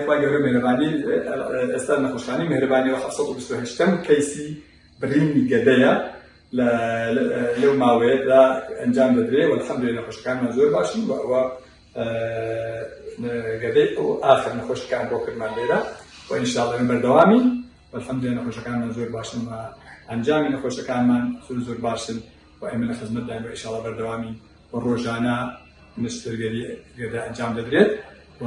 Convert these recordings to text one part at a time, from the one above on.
خوای گەورە مێرەبانی ئێستا نەخۆشخانەی مێرەبانی و 728م کەیسی برینی گەدەیە لەو ماوەیەدا ئەنجام دەدرێت و الحەمدولێ نەخۆشەکانمان زۆر باشن و ئەوە گەدەی ئەو ئاخر نەخۆشەکان بۆ کردمان لێرە و ئینشاءڵڵا بەردەوامی و الحەمدولێ نەخۆشەکانمان زۆر باشن و ئەنجامی نەخۆشەکانمان زۆر باشن و ئێمە لە خزمەتدان و ئینشاءڵڵا بەردەوامی و ڕۆژانە نشتەرگەری گەدە ئەنجام دەدرێت و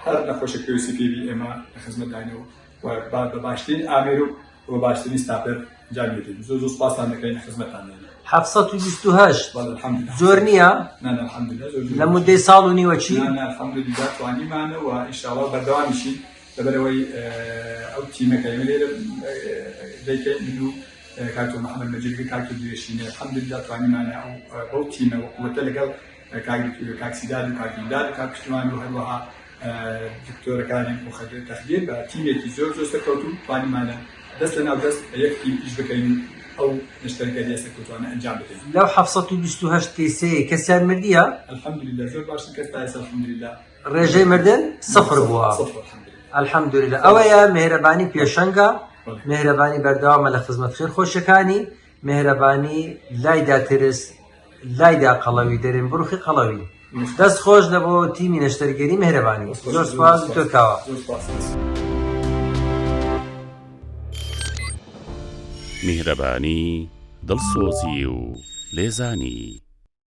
هەر نەخۆشە پێویستی پێوی ئێمە لە خزمەتدانەوە و بە باشترین ئامێر و باشترین ستاپەر ئەنجام دەدرێت زۆر سوپاسان دەکەین لە خزمەتتان 728 زۆر نییە لە مودەی ساڵ و نیوە چی؟ الحەمدولillah توانیمانە و ئینشاءڵڵا بەردەوامیشین لەبەرەوەی ئەو تیمەکە ئێمە لێرە دەیکەین من و کاکتۆر محەممەد مەجیدی کاکتۆر دوێشینێ الحەمدولillah توانیمانە ئەو تیمە و قووەتە لەگەڵ کاکسیداد و کاکینداد و کاکشتمان و هەروەها دکتۆرەکانی مخەدر تەخدیر بە تیمێکی زۆر سەرکەوتو توانیمانە دەست لە ناو دەست یەک تیم ئیش بکەین ئەو نشتەرگەریە سەرکەوتوانە ئەنجام بدەین. لەو 728 کەسەیە کەسیان مردیە؟ الحەمدولillah زۆر باشن کەس تا ئێستا الحەمدولillah ڕێژەی مردن سفر بووە. الحەمدولillah ئەوەیە مێهرەبانی پێشەنگە، مێهرەبانی بەردەوامە لە خزمەت خێرخۆشەکانی، مێهرەبانی لایدا ترس، لایدا قەڵەوی دەرێن بڕوخی قەڵەوی. دەست خۆش لە بۆ تیمی نەشتەرگەری مێهرەبانی. زۆر سوپاس تۆ کاوە. میهرەبانی دڵسۆزی و لێزانی